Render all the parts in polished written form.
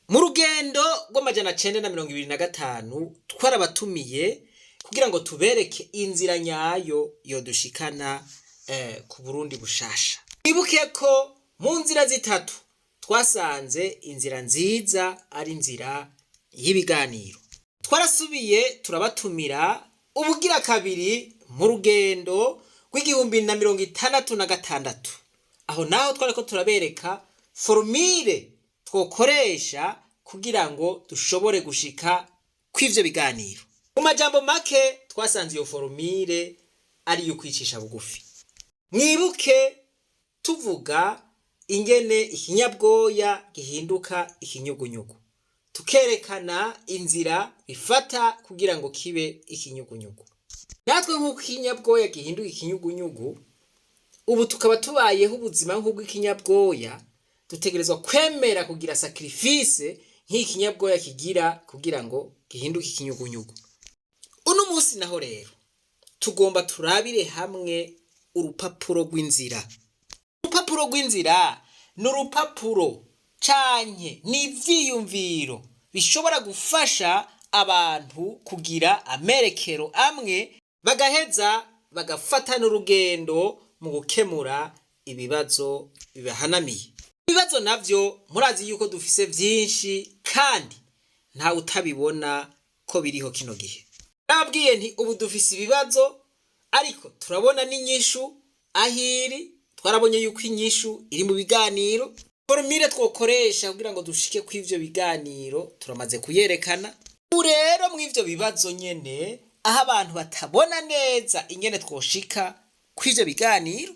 Mu rugendo rw'amajana 925 twarabatumiye kugira ngo tubereke inzira nyayo yodushikana ku Burundi bushasha. Ibuke ko mu nzira zitatu twasanze inzira nziza ari inzira y'ibiganiro. Twarasubiye turabatumira ubugira kabiri mu rugendo rw'1066. Aho naho twariko turabereka formule twokoresha kugira ngo dushobore gushika kw'ivyo biganiro. Mu majambo make twasanze iyo formule ari yo kwicisha bugufi. Mwibuke tuvuga ingene ikinyabwoya gihinduka ikinyugunyugu, tukerekana inzira bifata kugira ngo kibe ikinyugunyugu. Natwe nk'uko ikinyabwoya gihinduka ikinyugunyugu, ubu tukaba tubayeho ubuzima nk'ubw'ikinyabwoya, dutegerezwa kwemera kugira sacrifice nk'ikinyabwoya kigira kugira ngo gihinduke ikinyugunyugu. Uno munsi naho rero tugomba turabire hamwe urupapuro rw'inzira. Urupapuro rw'inzira ni urupapuro canke n'ivyiyumviro bishobora gufasha abantu kugira amerekero amwe, bagaheza bagafata n'urugendo mu gukemura ibibazo bibahanamiye. Ibibazo navyo murazi yuko dufise vyinshi kandi nta utabibona ko biriho kino gihe. Nababwiye nti ubu dufise ibibazo ariko turabona n'inyishu ahiri. Twarabonye yuko inyishu iri mu biganiro. Formule twokoresha kugira ngo dushike kw'ivyo biganiro turamaze kuyerekana. Ubu rero mw'ivyo bibazo nyene aho abantu batabona neza ingene twoshika kw'ivyo biganiro,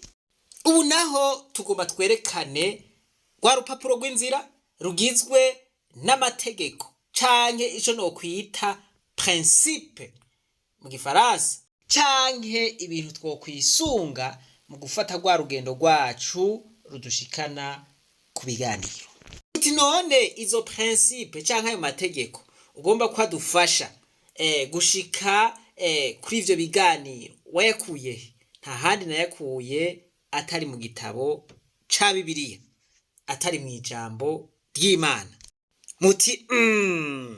ubu naho tugomba twerekane rwa rupapuro rw'inzira rugizwe n'amategeko canke ico nokwita principe mu gifaransa, canke ibintu twokwisunga mu gufata rwa rugendo rwacu rudushikana ku biganiro. Uti none izo principe canke ayo mategeko ugomba ko adufasha gushika kuri ivyo biganiro wayakuye? Nta handi nayakuye atari mu gitabo ca Bibiliya, atari mu ijambo ry'Imana. Muti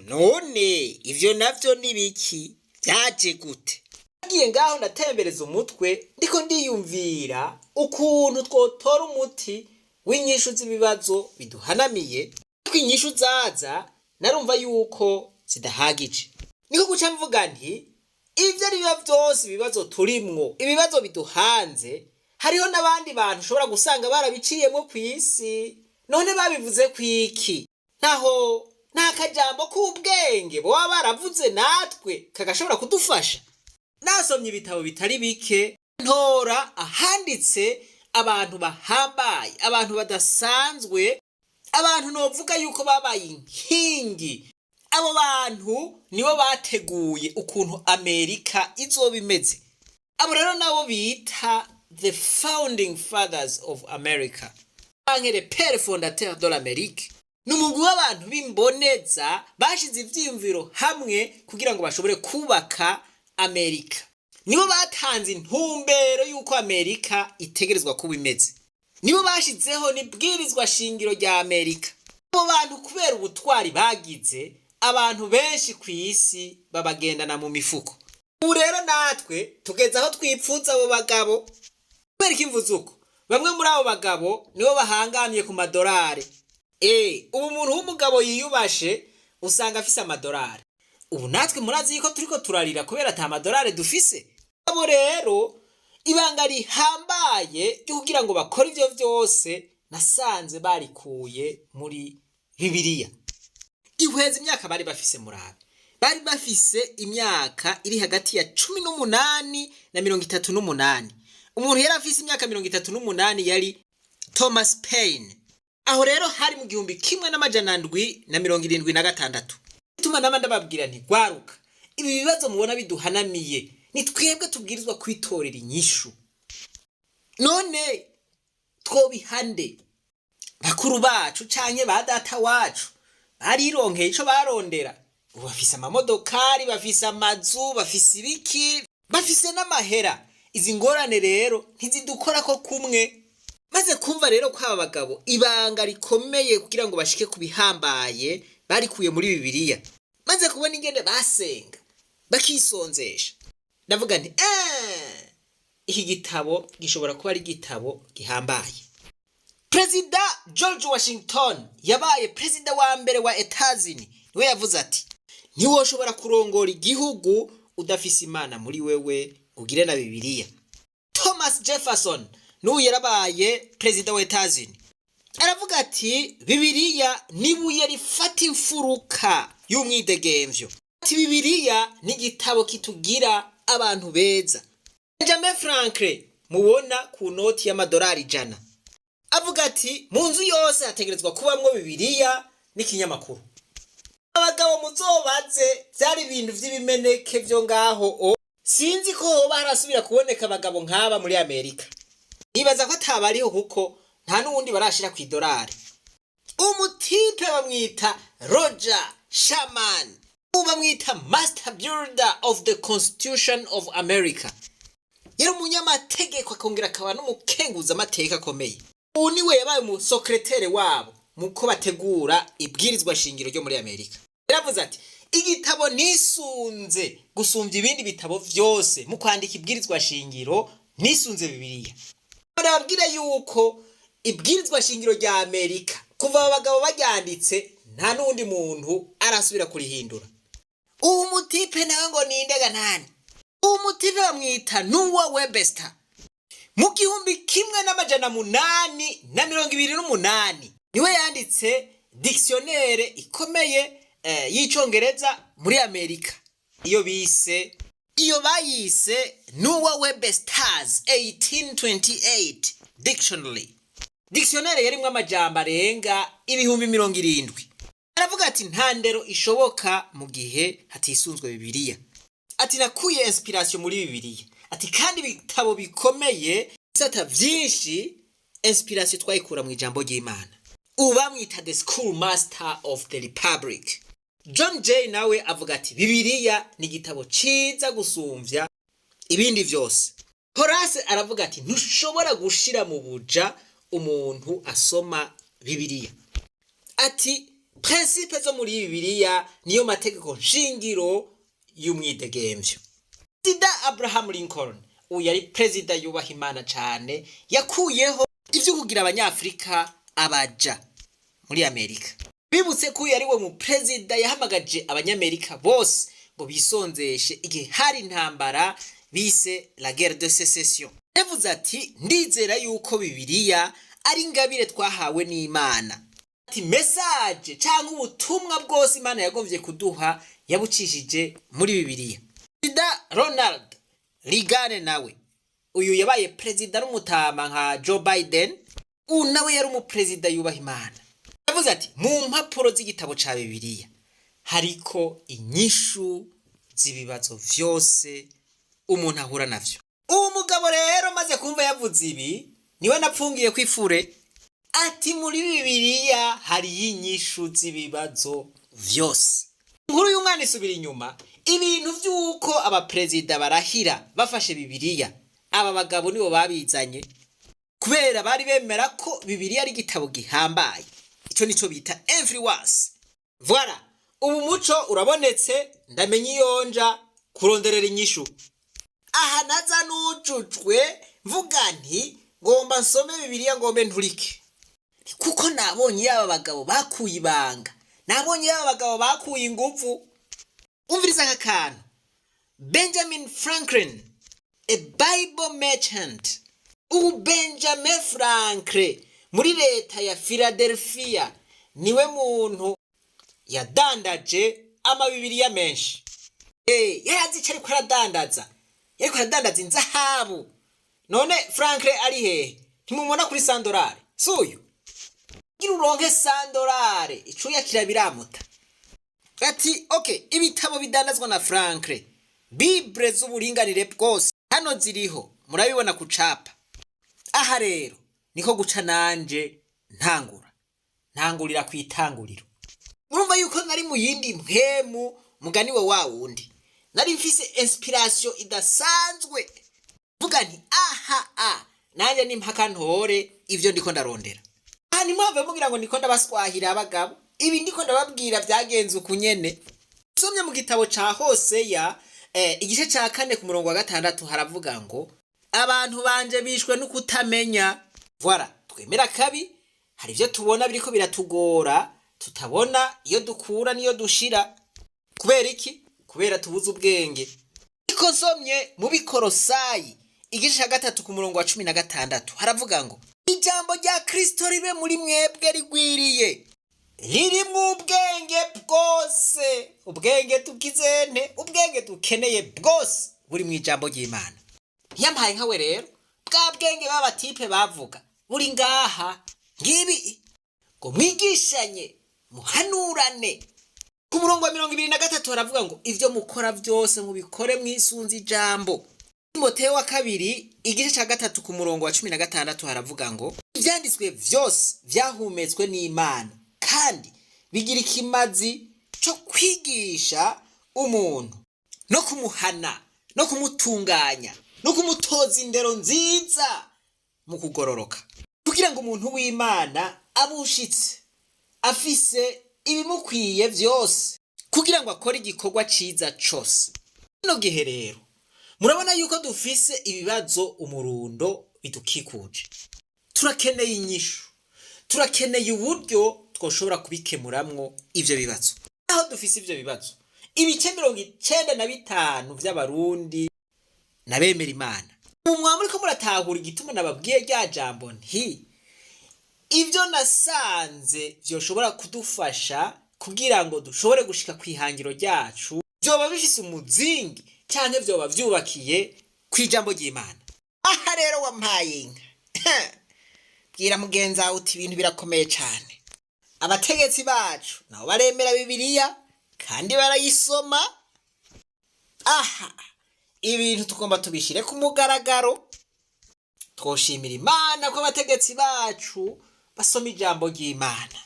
none ivyo navyo nibiki? Vyaje gute? Nagiye ngaho ndatembereza umutwe ndiko ndiyumvira ukuntu twotora umuti w'inyishu z'ibibazo biduhanamiye. Ko inyishu zaza narumva yuko zidahagije, niko guca mvuga nti ivyo ari biba vyose ibibazo turimwo, ibibazo biduhanze, hariho n'abandi bantu ushobora gusanga barabiciyemwo kw'isi, none babivuze kwiki? Naho nta kajambo k'ubwenge boba baravuze natwe kagashobora kudufasha. Nasomye ibitabo bitari bike, ntora ahanditse abantu bahambaye, abantu badasanzwe, abantu novuga yuko babaye inkingi. Abo bantu nibo bateguye ukuntu Amerika izoba imeze. Abo rero nabo bita the founding fathers of America, canke les pères fondateurs de l'Amérique. N'umugwi w'abantu b'imboneza bashize ivyiyumviro hamwe kugira ngo bashobore kubaka Amerika. Nibo batanze intumbero yuko Amerika itegerezwa kuba imeze. Nibo bashizeho n'ibwirizwa shingiro rya Amerika. Abo bantu kubera ubutwari bagize, abantu benshi kw'isi babagendana mu mifuko. Ubu rero natwe tugeze aho twipfuza abo bagabo. Kubera ikimvuze uko, bamwe muri abo bagabo nibo bahangamiye ku madolari. Ubu umuntu w'umugabo yiyubashe usanga afise amadolari. Ubu natwe murazi yuko turiko turarira kubera ata madolari dufise. Abo rero ibanga rihambaye ryo kugira ngo bakore ivyo vyose nasanze barikuye muri Bibiliya. Ihweza imyaka bari bafise murabe. Bari bafise imyaka iri hagati ya 18 na 38. Umuntu yari afise imyaka 38 yari Thomas Paine. Aho rero hari mu 1776. Bituma nama ndababwira nti gwaruka, ibi bibazo mubona biduhanamiye ni twebwe tubwirizwa kwitorera inyishu. None twobihande bakuru bacu canke ba data wacu barironkeye ico barondera. Bafise amamodokari, bafise amazu, bafise ibiki, bafise n'amahera. Izi ngorane rero ntizidukora ko kumwe. Maze kumva rero ko aba bagabo ibanga rikomeye kugira ngo bashike kubihambaye barikuye muri Bibiliya maze kubona ingene basenga bakisonzesha ndavuga nti iki gitabo gishobora kuba ari igitabo gihambaye. Perezida George Washington yabaye perezida wa mbere wa Etazini niwe yavuze ati ntiwoshobora kurongora igihugu udafise Imana muri wewe ugire na Bibiliya. Thomas Jefferson n'uyu yarabaye perezida wa Etazini aravuga ati Bibiliya nibuye rifata imfuruka y'umwidegemvyo. Ati Bibiliya ni igitabo kitugira abantu beza. Benjamin Franklin mubona ku noti y'amadolari 100 avuga ati mu nzu yose hategerezwa kubamwo Bibiliya n'ikinyamakuru. Abagabo muzobaze byari ibintu vy'ibimeneke vyo ngaho sinzi ko hoba harasubira kuboneka abagabo nk'aba muri Amerika. Nibaza ko atabariho kuko nta n'uwundi barashira ku idolari. Umutipe bamwita Roger Sherman, bamwita Master Builder of the Constitution of America. Yari umunyamategeko akongera akaba n'umukenguza amateka akomeye. Ubu niwe yabaye mu secretary wabo muko bategura ibwirizwa shingiro ryo muri Amerika. Yaravuze ati igitabo nisunze gusumvya ibindi bitabo vyose mu kwandika ibwirizwa shingiro nisunze Bibiliya. Barabwira yuko ibwirizwa shingiro rya Amerika kuva abagabo baryanditse nta n'undi muntu arasubira kurihindura. Uwo mutipe nawe ngo nindega nani? Uwo mutipe bamwita Noah Webster. Mu 1828 niwe yanditse dictionnaire ikomeye y'icongereza muri Amerika. Iyo bayise Noah Webster's 1828 dictionary. Dictionnaire yarimwe amajambo arenga 70,000. Aravuga ati nta ndero ishoboka mu gihe hatisunzwe Bibiliya. Ati nakuye inspiration muri Bibiliya. Ati kandi bitabo bikomeye bisata vyinshi inspiration twayikura mu ijambo ry'Imana. Ubamwita the school master of the republic. John Jay nawe avuga ati Bibiliya ni igitabo ciza gusumvya ibindi vyose. Horace aravuga ati ntushobora gushira mu buja umuntu asoma Bibiliya. Ati principe zo muri Bibiliya niyo mategeko nshingiro y'umwidegemvyo. Perezida Abraham Lincoln uyu yari perezida yubaha Imana cyane yakuyeho ivyo kugira abanyafrika abaja muri Amerika. Bibutse ko yari we mu perezida yahamagaje abanyamerika bose ngo bisonzeshe igihe hari intambara bise la guerre de sécession. Yavuze ati ndizera yuko Bibiliya ari ingabire twahawe n'Imana. Ati message cyangwa ubutumwa bwose Imana yagomvye kuduha yabucishije muri Bibiliya. Perezida Ronald Reagan nawe uyu yabaye perezida n'umutama nka Joe Biden, nawe yari umuperezida yubaha Imana. Yavuze ati mu mpapuro z'igitabo ca Bibiliya hariko inyishu z'ibibazo vyose umuntu ahura navyo. Uwo mugabo rero maze kumva yavuze ibi niwe napfungiye kwifure. Ati muri Bibiliya hari inyishu z'ibibazo vyose. Inkuru y'umwana isubira inyuma, ibintu vy'uko abaperezida barahira bafashe Bibiliya aba bagabo nibo babizanye kubera bari bemera ko Bibiliya ari igitabo gihambaye. Ico nico bita influence. Voilà, ubu muco urabonetse ndamenye iyonja kuronderera inyishu. Aha naza nujujwe mvuga nti ngomba nsome Bibiliya ngombe nturike. Kuko nabonye yaba bagabo bakuye ibanga, nabonye yaba bagabo bakuye ingufu. Umviriza akakana. Benjamin Franklin, a Bible merchant. Benjamin Franklin muri leta ya Philadelphia niwe muntu yadandaje amabibiliya menshi. Yazi ariko aradandaza. Yariko aradandaza inzahabu. None Franklin ari hehe? Ntimumubona kuri $100. Suyo. Gira uronke $100 icuya kirabiramuta. Ati okay, ibitabo bidandazwa na Franklin. Bible z'uburinganire bwose hano ziriho. Murabibona kucapa. Aha rero niko guca nanje ntangurira kwitanguriro. Murumva yuko nari mu yindi mpemu mugani wa wundi. Nari mfise inspiration idasanzwe. Vuga nti nanje nimpaka ntore ivyo ndiko ndarondera. Aha nimwave mugira ngo ndiko ndabaswahira abagabo. ibi ndiko ndababwira byagenze uku nyene. Usomye mu gitabo ca Hoseya igice ca 4 ku murongo wa 6 haravuga ngo abantu banje bishwe no kutamenya. Voilà, twemera kabi, hari ivyo tubona biriko biratugora, tutabona iyo dukura niyo dushira. Kubera iki? Kubera tubuze ubwenge. Iko somye mu Bikorosayi igice ca 3 ku murongo wa 16 haravuga ngo ijambo rya Kristo ribe muri mwebwe rigwiriye, ririmwo ubwenge bwose. Ubwenge tukizene, ubwenge dukeneye bwose buri mu ijambo ry'Imana. Yampaye nkawe rero bwa bwenge b'abatipe bavuga buri ngaha ngibi ngo mwigishanye muhanurane. Ku murongo wa 23 haravuga ngo ivyo mukora byose mubikore mwisunze ijambo. Timoteyo wa 2 igice ca 3 ku murongo wa 16 haravuga ngo ivyanditswe vyose vyahumetswe n'Imana kandi bigira ikimazi cyo kwigisha umuntu no kumuhana no kumutunganya no kumutoza indero nziza mu kugororoka, kugira ngo umuntu w'Imana abushitse afise ibimukwiye vyose kugira ngo akore igikorwa ciza cose. No gihe rero murabona yuko dufise ibibazo umurundo bidukikuje. Turakeneye inyishu, turakeneye uburyo twoshobora kubikemuramwo ivyo bibazo. Aho dufise ivyo bibazo, ibice 95 vy'abarundi nabemera Imana. Umwami uriko muratahura igituma nababwiye rya jambo nti ivyo nasanze vyoshobora kudufasha kugira ngo dushobore gushika kwihangiro ryacu, vyoba bifise umuzingi canke vyoba vyubakiye kwijambo ry'Imana. Aha rero wampaye inka. Bwira mugenzi wawe uti ibintu birakomeye cane. Abategetsi bacu nabo baremera Bibiliya kandi barayisoma. Aha, ibintu tugomba tubishire ku mugaragaro. Twoshimira Imana ko abategetsi bacu basoma ijambo ry'Imana.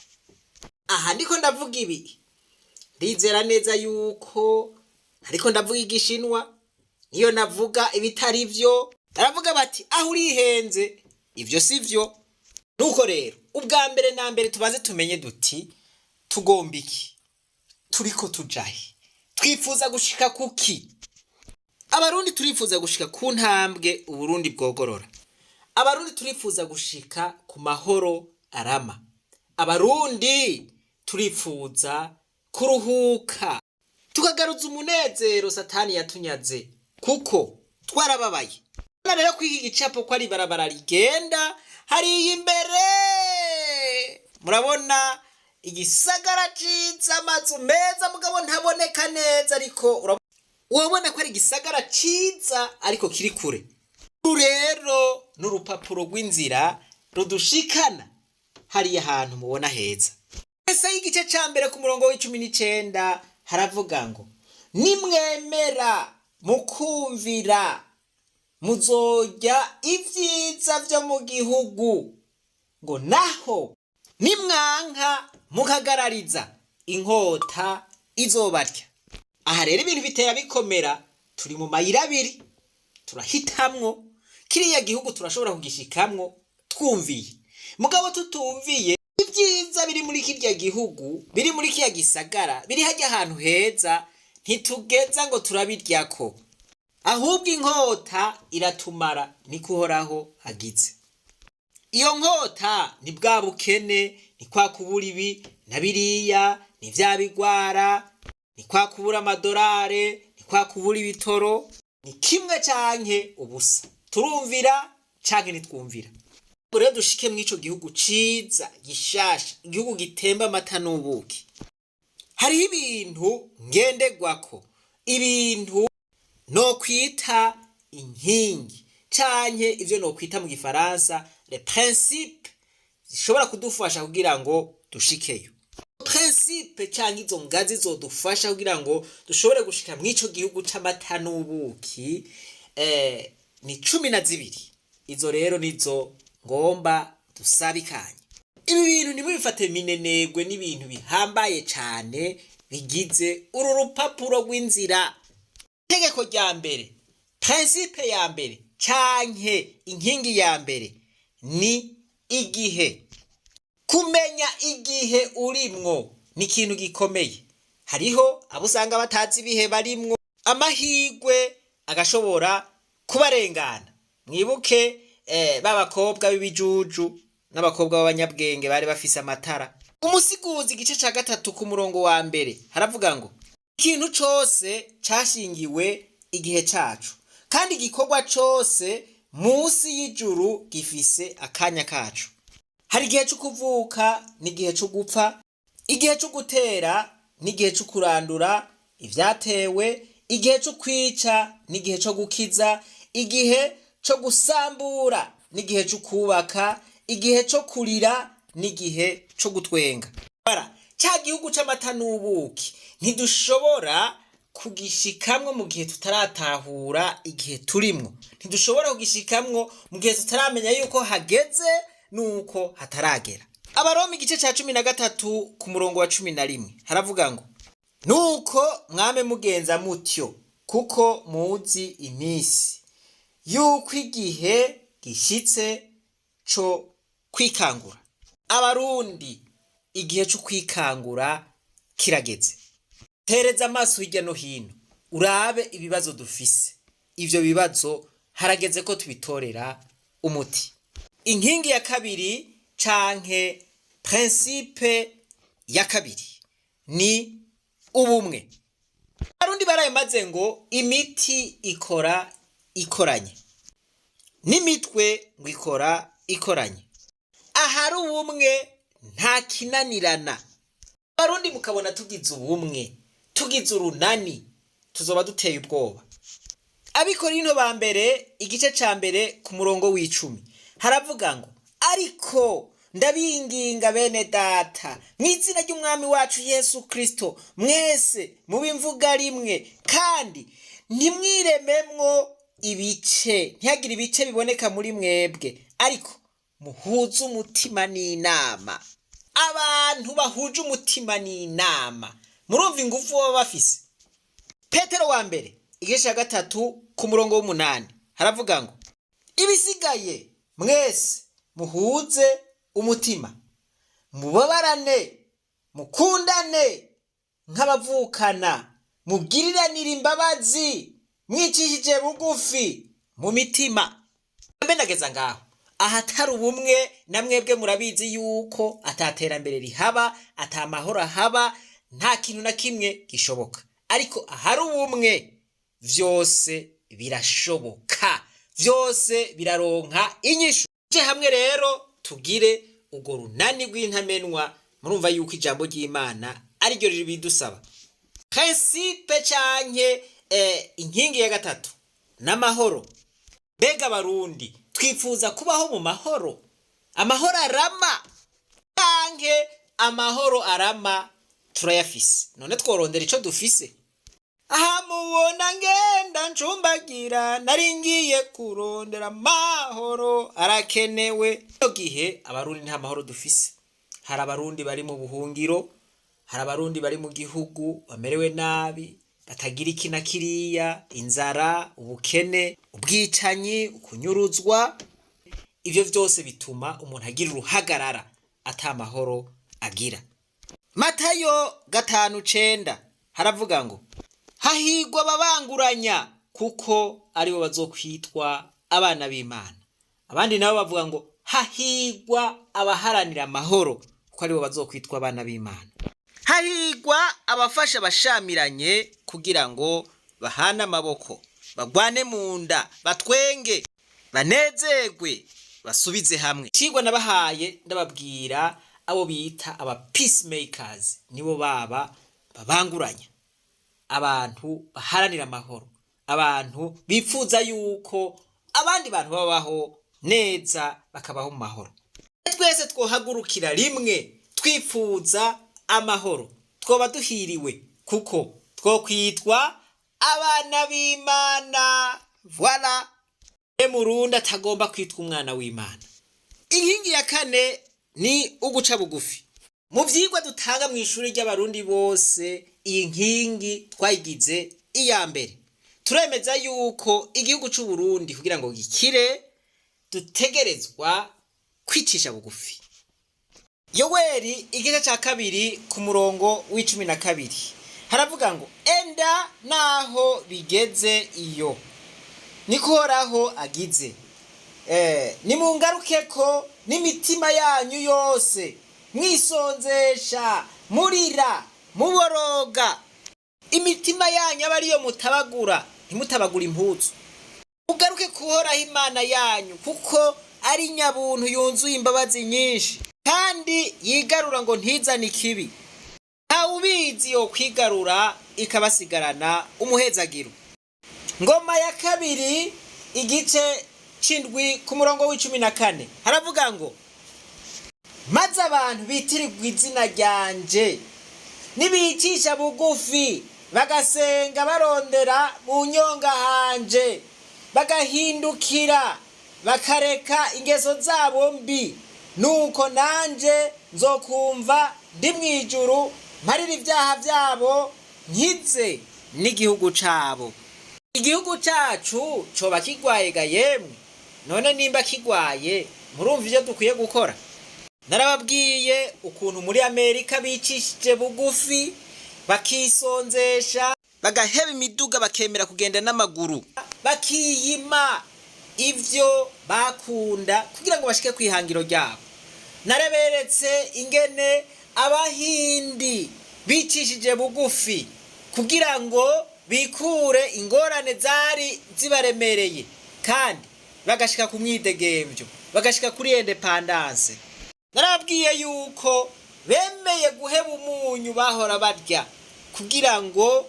Aha ndiko ndavuga ibi, ndizera neza yuko ariko ndavuga igishinwa, niyo navuga ibitari vyo aravuga bati aho urihenze, ivyo sivyo. Nuko rero ubwa mbere na mbere tubanze tumenye duti tugomba iki, turiko tujahe, twifuza gushika kuki. Abarundi turifuza gushika ku ntambwe Uburundi bwogorora. Abarundi turifuza gushika ku mahoro arama. Abarundi turifuza kuruhuka, tukagaruza umunezero Satani yatunyaze, kuko twarababaye. Rero kwiki gicapo ko ari barabara rigenda hari imbere. Murabona igisagara ciza, amazu meza mugabo ntaboneka neza, ariko urabona ko ari igisagara ciza ariko kiri kure. Rero n'urupapuro rw'inzira rudushikana hari ahantu mubona heza. Ese igice ca mbere ku murongo w'19 haravuga ngo nimwemera mukumvira muzojya ivyiza vyo mu gihugu, ngo naho nimwanka mukagarariza inkota izobarya. Aha rero ibintu bitera bikomera. Turi mu mayira abiri, turahitamwo kiriya gihugu turashobora kugishikamwo twumviye, mugabo tutumviye ibyiza biri muri kirya gihugu, biri muri kiya gisagara, biri hajya ahantu heza, ntitugeza ngo turabiryako, ahubwo inkota iratumara. Niko Uhoraho agize. Iyo nkota ni bwa bukene, ni kwa kubura ibi na biriya, ni vya bigwara, ni kwa kubura amadolare, ni kwa kubura ibitoro, ni kimwe canke ubusa. Turumvira canke nitwumvira. Rero dushike mw'ico gihugu ciza gishasha, igihugu gitemba amata n'ubuki. Hariho ibintu ngendegwako, ibintu no kwita inkingi canke ivyo no kwita mu gifaransa les principes zishobora kudufasha kugira ngo dushikeyo. Principe canke izo ngazi zodufasha kugira ngo dushobore gushika mw'ico gihugu c'amata n'ubuki ni 12. Izo rero nizo ngomba dusabikanye. Ibi bintu nimubifate minenegwe, n'ibintu bihambaye cane bigize uru rupapuro rw'inzira. Tegeko rya mbere, principe ya mbere canke inkingi ya mbere ni igihe. Kumenya igihe urimwo ni ikintu gikomeye. Hariho abo usanga batazi ibihe barimwo, amahirwe agashobora kubarengana. Mwibuke b'abakobwa b'ibijuju n'abakobwa b'abanyabwenge bari bafise amatara. Umusiguzi igice ca 3 ku murongo wa mbere haravuga ngo ikintu cose cashingiwe igihe cacu, kandi igikorwa cose munsi y'ijuru gifise akanya kacu. Hari igihe cyo kuvuka n'igihe cyo gupfa, igihe cyo gutera n'igihe cyo kurandura ivyatewe, igihe cyo kwica n'igihe cyo gukiza, igihe cyo gusambura n'igihe cyo kubaka, igihe cyo kurira n'igihe cyo gutwenga. Cya gihugu c'amata n'ubuki ntidushobora kugishikamwo mu gihe tutaratahura igihe turimwo. Ntidushobora kugishikamwo mu gihe tutaramenya yuko hageze nuko hataragera. Abaroma igice ca 13 ku murongo wa 11 haravuga ngo nuko mwame mugenza mutyo, kuko muzi imisi yuko igihe gishitse co kwikangura. Abarundi, igihe cyo kwikangura kirageze. Tereza amaso hirya no hino urabe ibibazo dufise. Ivyo bibazo harageze ko tubitorera umuti. Inkingi ya kabiri canke principe ya kabiri ni ubumwe. Abarundi barayemaze ngo imiti ikora ikoranye, n'imitwe ngo ikora ikoranye. Ahari ubumwe nta kinanirana. Abarundi mukabona tugize ubumwe, tugize urunani, tuzoba duteye ubwoba. Abikorinto ba mbere igice ca mbere ku murongo w'10 haravuga ngo ariko ndabinginga bene data mw'izina ry'umwami wacu Yesu Kristo, mwese mubimvuga rimwe kandi ntimwirememwo ibice, ntihagire ibice biboneka muri mwebwe, ariko muhuze umutima n'inama. Abantu bahuje umutima n'inama, murumva ingufu baba bafise. Petero wa mbere igice ca 3 ku murongo w'8 haravuga ngo ibisigaye mwese muhuze umutima, mubabarane, mukundane nk'abavukana, mubwiriranire imbabazi, mwicishije bugufi mu mitima. Mbe nageza ngaho. Ahatari ubumwe na mwebwe murabizi yuko ataterambere rihaba, atamahoro haba, nta kintu na kimwe gishoboka. Ariko ahari ubumwe vyose birashoboka, vyose biraronka inyishu. Je hamwe rero tugire ugo runani rw'intamenwa. Murumva yuko ijambo ry'Imana ari ryo ribidusaba. Principe canke inkingi ya gatatu n'amahoro. Bega Abarundi twifuza kubaho mu mahoro, amahoro arama canke amahoro arama turayafise. None tworondera ico dufise. Aha mubona ngenda ncumbagira, naringiye kurondera amahoro arakenewe. Iyo gihe Abarundi nta mahoro dufise. Hari Abarundi bari mu buhungiro, hari Abarundi bari mu gihugu bamerewe nabi, batagira iki na kiriya, inzara, ubukene, ubwicanyi, ukunyuruzwa. Ivyo vyose bituma umuntu agira uruhagarara, atamahoro agira. Matayo 5:9 haravuga ngo hahigwa babanguranya, kuko aribo bazokwitwa abana b'Imana. Abandi nabo bavuga ngo hahigwa abaharanira amahoro, kuko aribo bazokwitwa abana b'Imana. Hahigwa abafasha abashamiranye kugira ngo bahane amaboko, bagwane mu nda, batwenge, banezerwe, basubize hamwe. Cigwa nabahaye ndababwira abo bita aba peacemakers, nibo baba babanguranya, abantu baharanira amahoro, abantu bifuza yuko abandi bantu babaho neza, bakabaho mu mahoro. Twese twohagurukira rimwe twifuza amahoro, twoba duhiriwe, kuko twokwitwa abana b'Imana. Voilà. Murundi atagomba kwitwa umwana w'Imana. Inkingi ya kane ni uguca bugufi. Mu vyigwa dutanga mu ishuri ry'Abarundi bose, iyi nkingi twayigize iya mbere. Turemeza yuko igihugu c'u Burundi kugira ngo gikire dutegerezwa kwicisha bugufi. Yoweri igice cya kabiri ku murongo w'12 haravuga ngo enda naho bigeze iyo niko Uhoraho agize nimungaruke ko n'imitima yanyu yose mwisonzesha murira muboroga imitima yanyu aba ariyo mutabagura ntimutabagura impuzu mugaruke kuhoraho Imana yanyu kuko ari nyabuntu yunzuye imbabazi nyinshi kandi yigarura ngo ntizane ikibi ntawubizi yo kwigarura ikabasigarana umuhezagiro. Ngoma ya kabiri igice c'indwi ku murongo w'14 haravuga ngo maze abantu bitirirwa izina ryanje nibicisha bugufi bagasenga barondera mu nyonga hanje bagahindukira bakareka ingeso zabo mbi nuko nanje nzokumva ndi mwijuru mparira ibyaha byabo nkize n'igihugu cabo. Igihugu cacu coba kigwaye ga yemwe, none nimba kigwaye murumva ivyo dukwiye gukora. Narababwiye ukuntu muri Amerika bicishije bugufi bakisonzesha bagaheba imiduga bakemera kugenda n'amaguru bakiyima ivyo bakunda kugira ngo bashike kwihangiro ryabo. Naraberetse ingene abahindi bicishije bugufi kugira ngo bikure ingorane zari zibaremereye kandi bagashika ku myidegemvyo bagashika kuri independence. Narabwiye yuko bemeye guheba umunyu bahora barya kugira ngo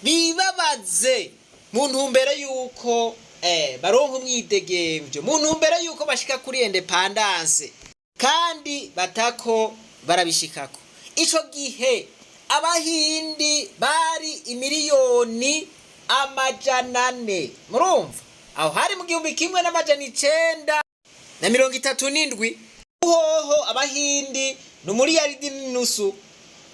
bibabaze mu ntumbero yuko baronka umwidegemvyo mu ntumbero yuko bashika kuri independence kandi batako barabishikako. Ico gihe abahindi bari imiliyoni 400 murumva aho hari mu 1937 hoho abahindi no muri yaridi nusu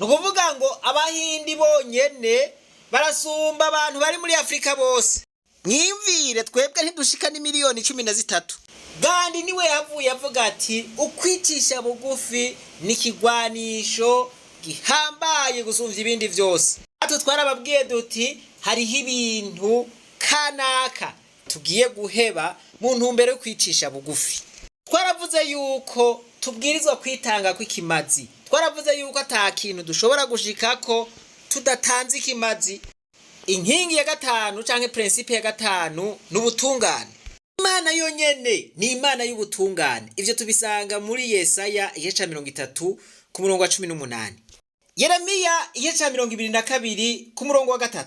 nukuvuga ngo abahindi bonyene barasumba abantu bari muri Afrika bose. Mwimvire twebwe ntidushika ni miliyoni 13 Gandi niwe yavuye avuga ati ukwicisha bugufi ni kigwanisho gihambaye gusumvya ibindi vyose. Ato twarababwiye duti hariho ibintu kanaka tugiye guheba mu ntumbero yo kwicisha bugufi. Twaravuze yuko tubwirizwa kwitanga kw'ikimazi. Twaravuze yuko ata kintu dushobora gushikako tudatanze ikimazi. Inkingi ya gatanu canke principe ya gatanu n'ubutungane. Imana yonyene ni Imana y'ubutungane. Ivyo tubisanga muri Yesaya igice 30 ku murongo wa 18. Yeremiya igice 22 ku murongo wa 3.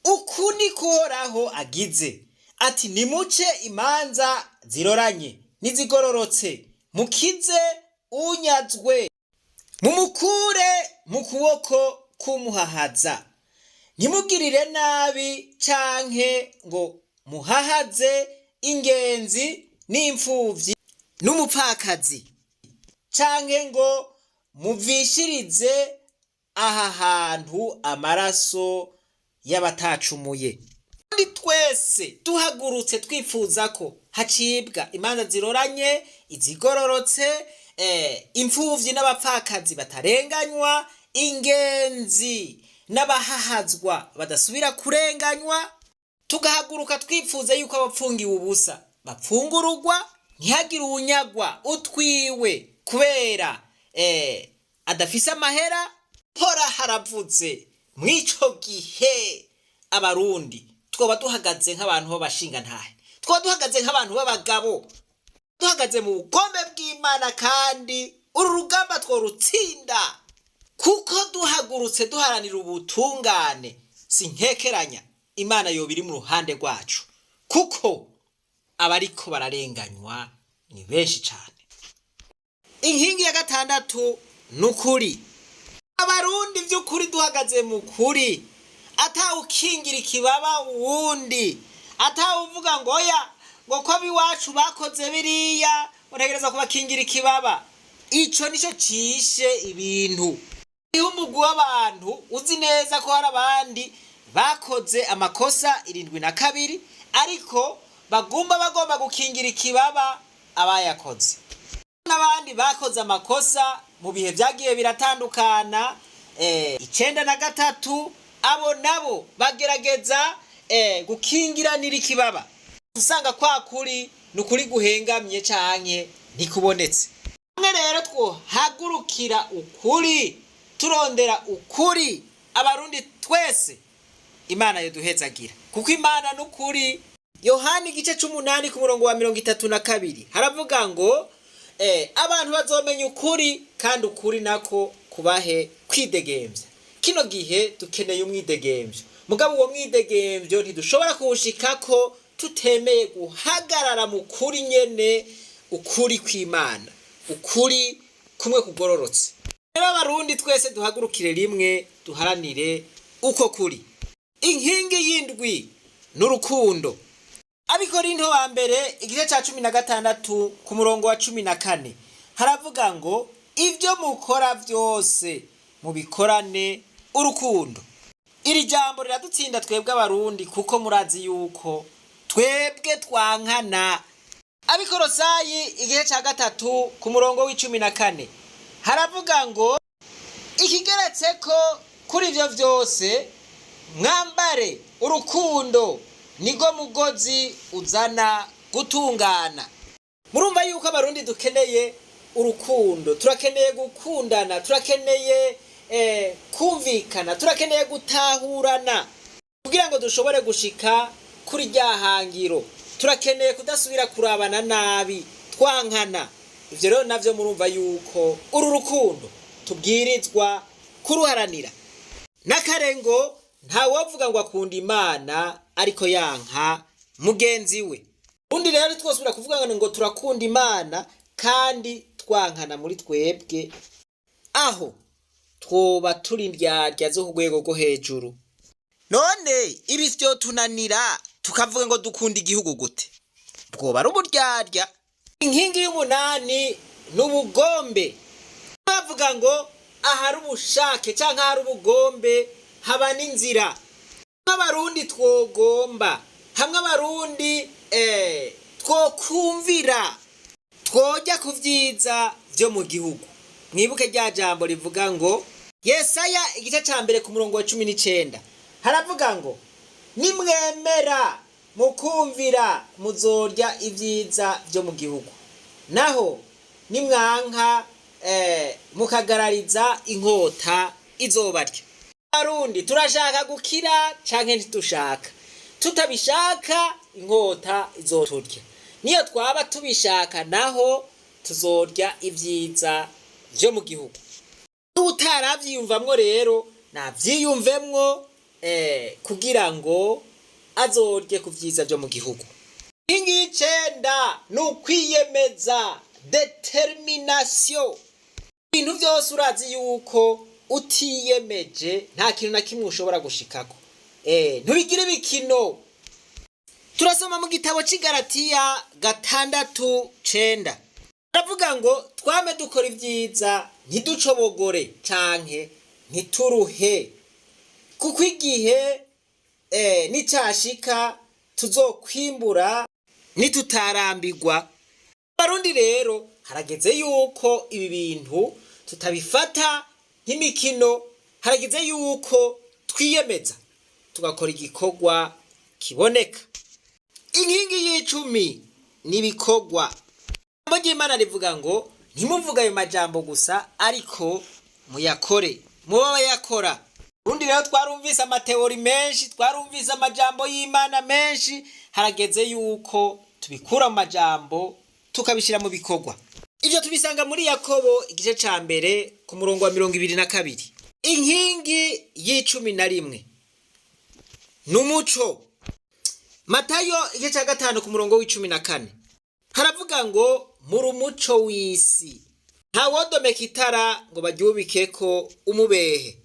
Uku niko Uhoraho agize ati nimuce imanza ziroranye nizigororotse mukize unyazwe mumukure mu kuboko kumuhahaza ntimugirire nabi canke ngo muhahaze ingenzi n'imfuvyi n'umupfakazi canke ngo muvishirize aha hantu amaraso y'abatacumuye. Kandi twese duhagurutse twifuza ko hacibwa imanza ziroranye izigororotse imfuvyi n'abapfakazi batarenganywa ingenzi n'abahahazwa badasubira kurenganywa. Tugahaguruka twifuza yuko abapfungiwe ubusa bapfungurugwa ntihagire unyagwa utwiwe kubera adafise amahera. Hora haravuze mwico gihe abarundi twoba duhagaze nk'abantu b'abashinga ntahe, twoba duhagaze nk'abantu b'abagabo, duhagaze mu bukombe bw'Imana kandi uru rugamba tworutsinda kuko duhagurutse duharanira ubutungane. Sinkekeranya Imana yoba iri mu ruhande rwacu kuko abariko bararenganywa ni benshi cyane. Inkingi ya gatandatu nukuri. Abarundi vy'ukuri duhagaze mu kuri atawukingira ikibaba wundi atawuvuga ngo oya ngo ko biwacu bakoze biriya uregereza kubakingira ikibaba. Ico nico cishe ibintu. Umugwi w'abantu uzi neza ko hari abandi bakoze amakosa 72 ariko bagomba gukingira ikibaba abayakoze. n'abandi bakoze amakosa mu bihe byagiye biratandukana. 93 abo nabo bagerageza gukingiranira ikibaba, usanga kwa kuri nukuri guhengamye canke ntikubonetse. Mwe rero twohagurukira ukuri, turondera ukuri, abarundi twese Imana yoduhezagira, kuko Imana n'ukuri. Yohani igice 8 ku murongo wa 32 haravuga ngo abantu bazomenya ukuri, kandi ukuri nako kubahe kwidegemvya. Kino gihe dukeneye umwidegemvyo, mugabo uwo mwidegemvyo ntidushobora kuwushikako tutemeye guhagarara mu kuri nyene, ukuri kw'Imana, ukuri kumwe kugororotse. Rero abarundi twese duhagurukire rimwe, duharanire uko kuri. Inkingi y'indwi n'urukundo. Abikorinto wa mbere igice ca 16 ku murongo wa 14 haravuga ngo ibyo mukora byose mubikorane urukundo. Iri jambo riradutsinda twebwe abarundi, kuko murazi yuko twebwe twankana. Abikorosayi igice ca 3 ku murongo w'14 haravuga ngo ikigeretse ko kuri ibyo byose mwambare urukundo, nigo mugozi uzana gutungana. Murumva yuko abarundi dukeneye urukundo, turakeneye gukundana, turakeneye kumvikana, turakeneye gutahurana kugira ngo dushobore gushika kuri ryahangiro. Turakeneye kudasubira kurabana nabi, twankana. Ivyo rero navyo murumva yuko uru rukundo tubwirizwa kuruharanira. N'akarengo ntawovuga ngo akunda Imana ariko yanka mugenzi we. Undi rero twosubira kuvuga ngo turakunda Imana kandi twankana muri twebwe, aho twoba turi indyarya zo ku rwego rwo hejuru. None ibi vyo tunanira tukavuga ngo dukunda igihugu gute? Bwoba ari uburyarya. Inkingi y'umunani n'ubugombe. Bavuga ngo ahari ubushake canke ahari ubugombe haba n'inzira. Abarundi twogomba, hamwe abarundi twokumvira, twojya ku vyiza vyo mu gihugu. Mwibuke rya jambo rivuga ngo Yesaya igice ca mbere ku murongo wa 19 haravuga ngo nimwemera mukumvira muzorya ivyiza vyo mu gihugu, naho nimwanka mukagarariza inkota izobarya. Abarundi turashaka gukira canke ntitushaka? Tutabishaka inkota izoturya, niyo twaba tubishaka naho tuzorya ivyiza vyo mu gihugu. Utaravyiyumvamwo rero navyiyumvemwo kugira ngo azorye ku vyiza vyo mu gihugu. Inkingi y'icenda n'ukwiyemeza, determination. Ibintu vyose urazi yuko utiyemeje nta kintu na kimwe ushobora gushikako. Ntubigire bikino. Turasoma mu gitabo c'Igalatiya 6:9 aravuga ngo twame dukora ivyiza, ntiducobogore canke ntituruhe, kuko igihe nicashika tuzokwimbura nitutarambirwa. Barundi rero harageze yuko ibi bintu tutabifata nk'imikino, harageze yuko twiyemeza tugakora igikorwa kiboneka. Inkingi y'icumi n'ibikorwa. Ijambo ry'Imana rivuga ngo ntimuvuga ayo majambo gusa, ariko muyakore, muba bayakora. Urundi rero twarumvise amateori menshi, twarumvise amajambo y'Imana menshi, harageze yuko tubikura mu majambo tukabishira mu bikorwa. Ivyo tubisanga muri Yakobo igice ca mbere ku murongo wa 22. Inkingi y'11 n'umuco. Matayo igice ca 5 ku murongo w'14 haravuga ngo muri umuco w'isi ntawodomeka itara ngo baryubikeko umubehe.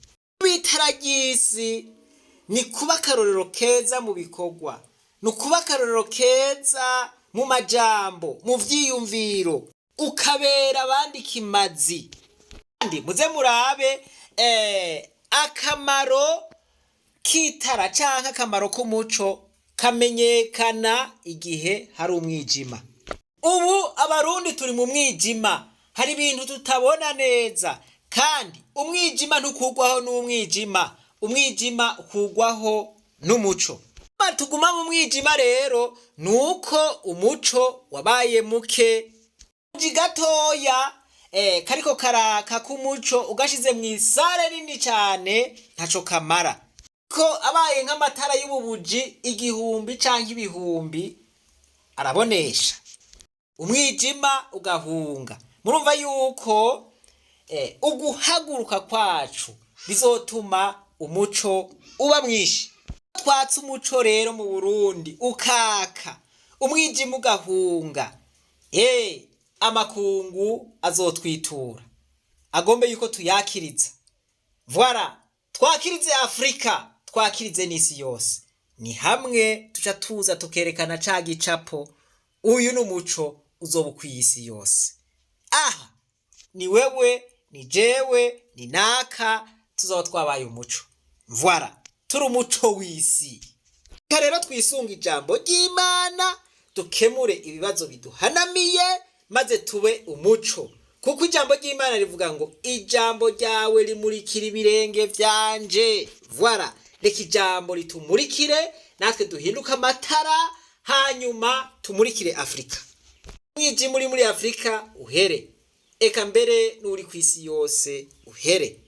Itara ry'isi ni kuba akarorero keza mu bikorwa, ni kuba akarorero keza mu majambo, mu vyiyumviro, ukabera abandi kimazi. Kandi muze murabe akamaro k'itara canke akamaro k'umuco kamenyekana igihe hari umwijima. Ubu abarundi turi mu mwijima, hari ibintu tutabona neza, kandi umwijima ntukugwaho n'umwijima, umwijima ukugwaho n'umuco. Tuguma mu mwijima rero nuko umuco wabaye muke. Gatoya kariko karaka k'umuco ugashize mu isare nini cyane ntaco kamara, ko abaye nk'amatara y'ububuji 1000 canke ibihumbi arabonesha, umwijima ugahunga. Murumva yuko uguhaguruka kwacu bizotuma umuco uba mwinshi. Twatse umuco rero mu Burundi ukaka, umwijima ugahunga, amakungu azotwitura agombe yuko tuyakiriza. Voilà, twakirize Afrika, twakirize n'isi yose. Ni hamwe tuca tuza tukerekana ca gicapo, uyu n'umuco uzoba kw'isi yose. Aha ni wewe, ni jewe, ni naka, tuzoba twabaye umuco. Voilà, turi umuco w'isi. Rero twisunga ijambo ry'Imana, dukemure ibibazo biduhanamiye, maze tube umuco. Kuko ijambo ry'Imana rivuga ngo ijambo ryawe rimurikira ibirenge vyanje. Voilà, reka ijambo ritumurikire, natwe duhinduka amatara, hanyuma tumurikire Afrika. Umwijima uri muri Afrika uhere, eka mbere n'uri kw'isi yose uhere.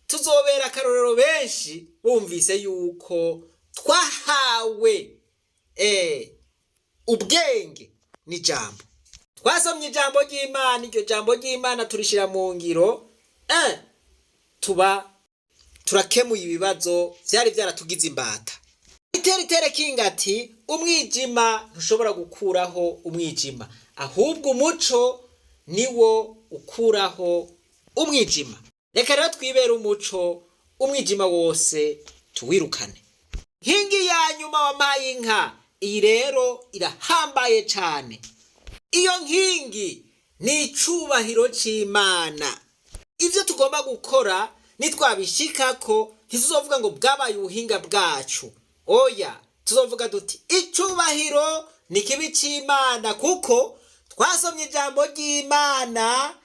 Tuzobera akarorero benshi bumvise yuko twahawe ubwenge n'ijambo. Twasomye ijambo ry'Imana, iryo jambo ry'Imana turishira mu ngiro, tuba turakemuye ibibazo vyari vyaratugize imbata. Iterere kingati umwijima ntushobora gukuraho umwijima, ahubwo umuco niwo ukuraho umwijima. Reka rero twibera umuco, umwijima wose tuwirukane. Nkingi ya nyuma wampaye inka, iyi rero irahambaye cyane. Iyo nkingi ni icubahiro c'Imana. Ivyo tugomba gukora nitwabishikako ntituzovuga ngo bwabaye ubuhinga bwacu. Oya, tuzovuga duti icubahiro ni kibi c'Imana, kuko twasomye ijambo ry'Imana.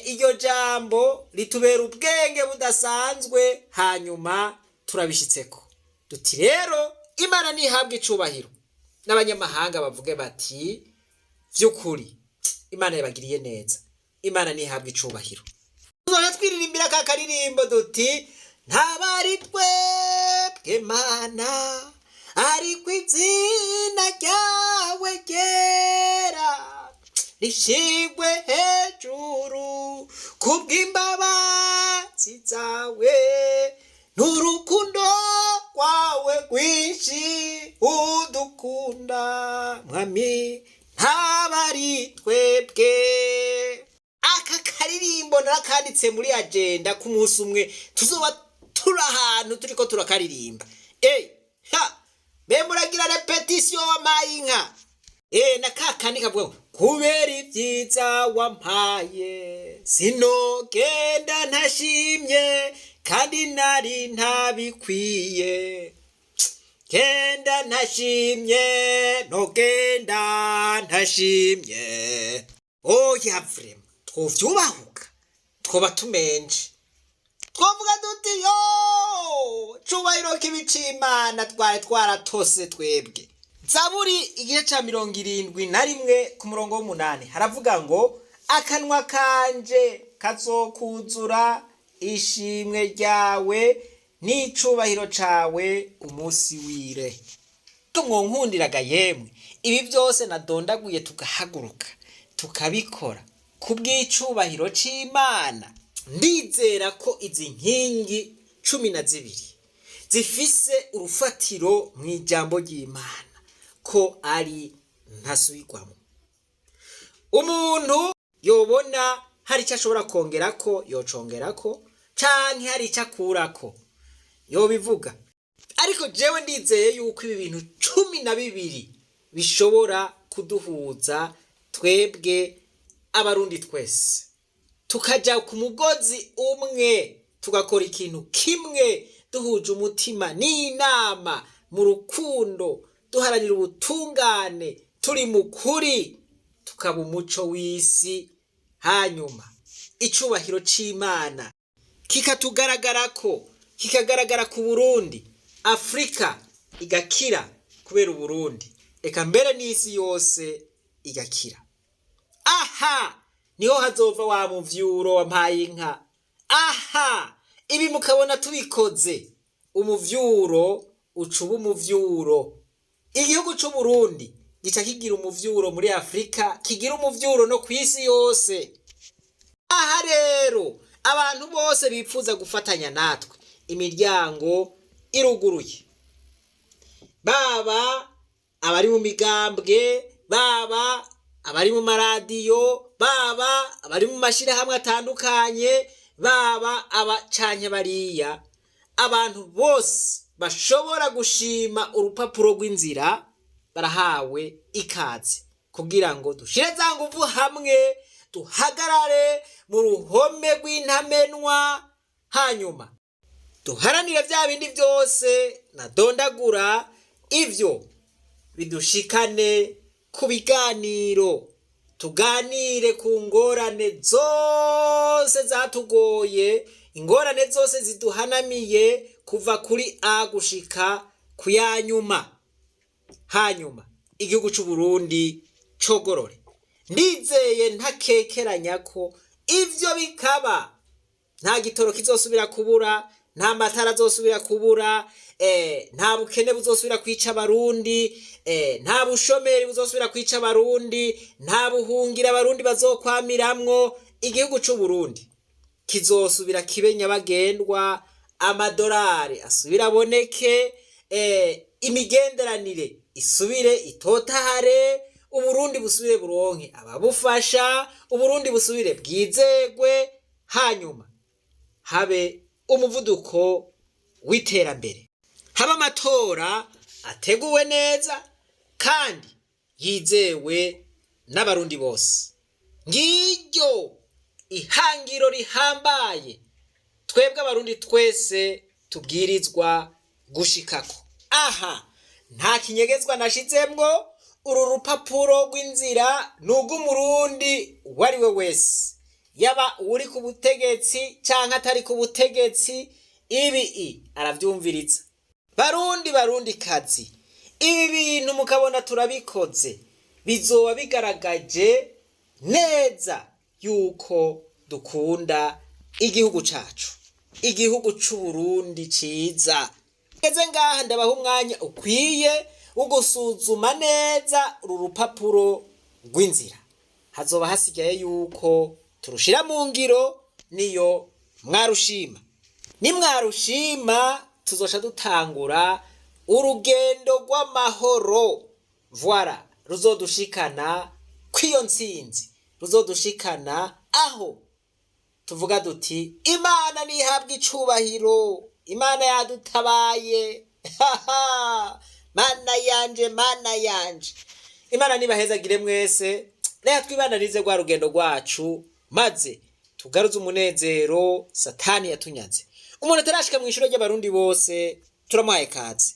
Iryo jambo ritubera ubwenge budasanzwe, hanyuma turabishitseko duti rero Imana nihabwe icubahiro. N'abanyamahanga bavuge bati vy'ukuri Imana yabagiriye neza, Imana nihabwe icubahiro. Tuzoja twiririmbira ka karirimbo duti ntabari twebwe Mana, ariko izina ryawe ryera rishigwe hejuru, kubw'imbabazi zawe n'urukundo rwawe rwinshi udukunda, mwami ntabari twebwe. Aka karirimbo narakanditse muri agenda ku munsi umwe tuzoba turi ahantu turiko turakaririmba. Muragira repetition wampaye inka. Na kakandi kavuga ngo kubera ibyiza wampaye sinogenda ntashimye, kandi nari ntabikwiye. Genda ntashimye, nogenda ntashimye. Oya vrema, twovyubahuka, twoba tumenje, twovuga duti yo cubahiro kibi c'Imana twari twaratose twebwe. Zaburi igice ca 71 ku murongo w'8 haravuga ngo akanwa kanje kazokuzura ishimwe ryawe n'icubahiro cawe umunsi wire. Tumwonkundiraga yemwe, ibi byose nadondaguye tugahaguruka tukabikora kubw'icubahiro c'Imana. Ndizera ko izi nkingi 12 zifise urufatiro mu ijambo ry'Imana, ko ari ntasubirwamo. Umuntu yobona hari icyo ashobora kongerako yocongerako, canke hari icyo akurako yobivuga. Ariko jewe ndizeye yuko ibi bintu 12 bishobora kuduhuza twebwe abarundi twese, tukaja ku mugozi umwe, tugakora ikintu kimwe, duhuje umutima n'inama, mu rukundo, duharanira ubutungane, turi mu kuri, tukaba umuco w'isi hanyuma icubahiro c'Imana kikagaragara ku Burundi, Afrika igakira kubera Uburundi, eka mbere n'isi yose igakira. Aha niho hazova wa muvyuro wampaye inka. Aha ibi mukabona tubikoze, umuvyuro ucuba umuvyuro. Igihugu c'u Burundi gica kigira umuvyuro muri Afrika, kigira umuvyuro no kw'isi yose. Aha rero abantu bose bipfuza gufatanya natwe, imiryango iruguruye. Baba abari mu migambwe, baba abari mu maradiyo, baba abari mu mashirahamwe atandukanye, baba abacanye bariya, abantu bose bashobora gushima urupapuro rw'inzira barahawe ikaze kugira ngo dushire za nguvu hamwe, duhagarare mu ruhome rw'intamenwa, hanyuma duharanire vya bindi vyose nadondagura, ivyo bidushikane ku biganiro, tuganire ku ngorane zose zatugoye, ingorane zose ziduhanamiye kuva kuri A gushika ku ya nyuma, hanyuma igihugu c'u Burundi cogorore. Ndizeye ntakekeranya ko ivyo bikaba nta gitoro kizosubira kubura, nta matara azosubira kubura, nta bukene buzosubira kwica abarundi, nta bushomeri buzosubira kwica abarundi, nta buhungira abarundi bazokwamiramwo. Igihugu c'u Burundi kizosubira kibe nyabagendwa, amadolari asubira aboneke, imigenderanire isubire itotahare, Uburundi busubire buronke ababufasha, Uburundi busubire bwizegwe, hanyuma habe umuvuduko w'iterambere, haba amatora ateguwe neza kandi yizewe n'abarundi bose. Ngiryo ihangiro rihambaye twebwe abarundi twese tubwirizwa gushikako. Aha nta kinyegezwa nashizemwo, uru rupapuro rw'inzira n'ugw'umurundi uwariwe wese, yaba uri ku butegetsi canke atari ku butegetsi, ibi aravyumviriza. Barundi kazi, ibi bintu mukabona turabikoze, bizoba bigaragaje neza yuko dukunda igihugu cacu, igihugu c'u Burundi ciza. Ngeze ngaha ndabaha umwanya ukwiye wo gusuzuma neza uru rupapuro rw'inzira. Hazoba hasigaye yuko turushira mu ngiro, niyo mwarushima. Nimwarushima tuzosha dutangura urugendo rw'amahoro, voilà, ruzodushikana kw'iyo ntsinzi, ruzodushikana aho tuvuga duti Imana nihabwa icubahiro, Imana yadutabaye. Mana yanje, Imana nibahezagire mwese, reka twibananize rwa rugendo rwacu, maze tugaruze umunezero Satani yatunyaze. Umuntu atarashika mu ishuro ry'abarundi bose turamuhaye kaze.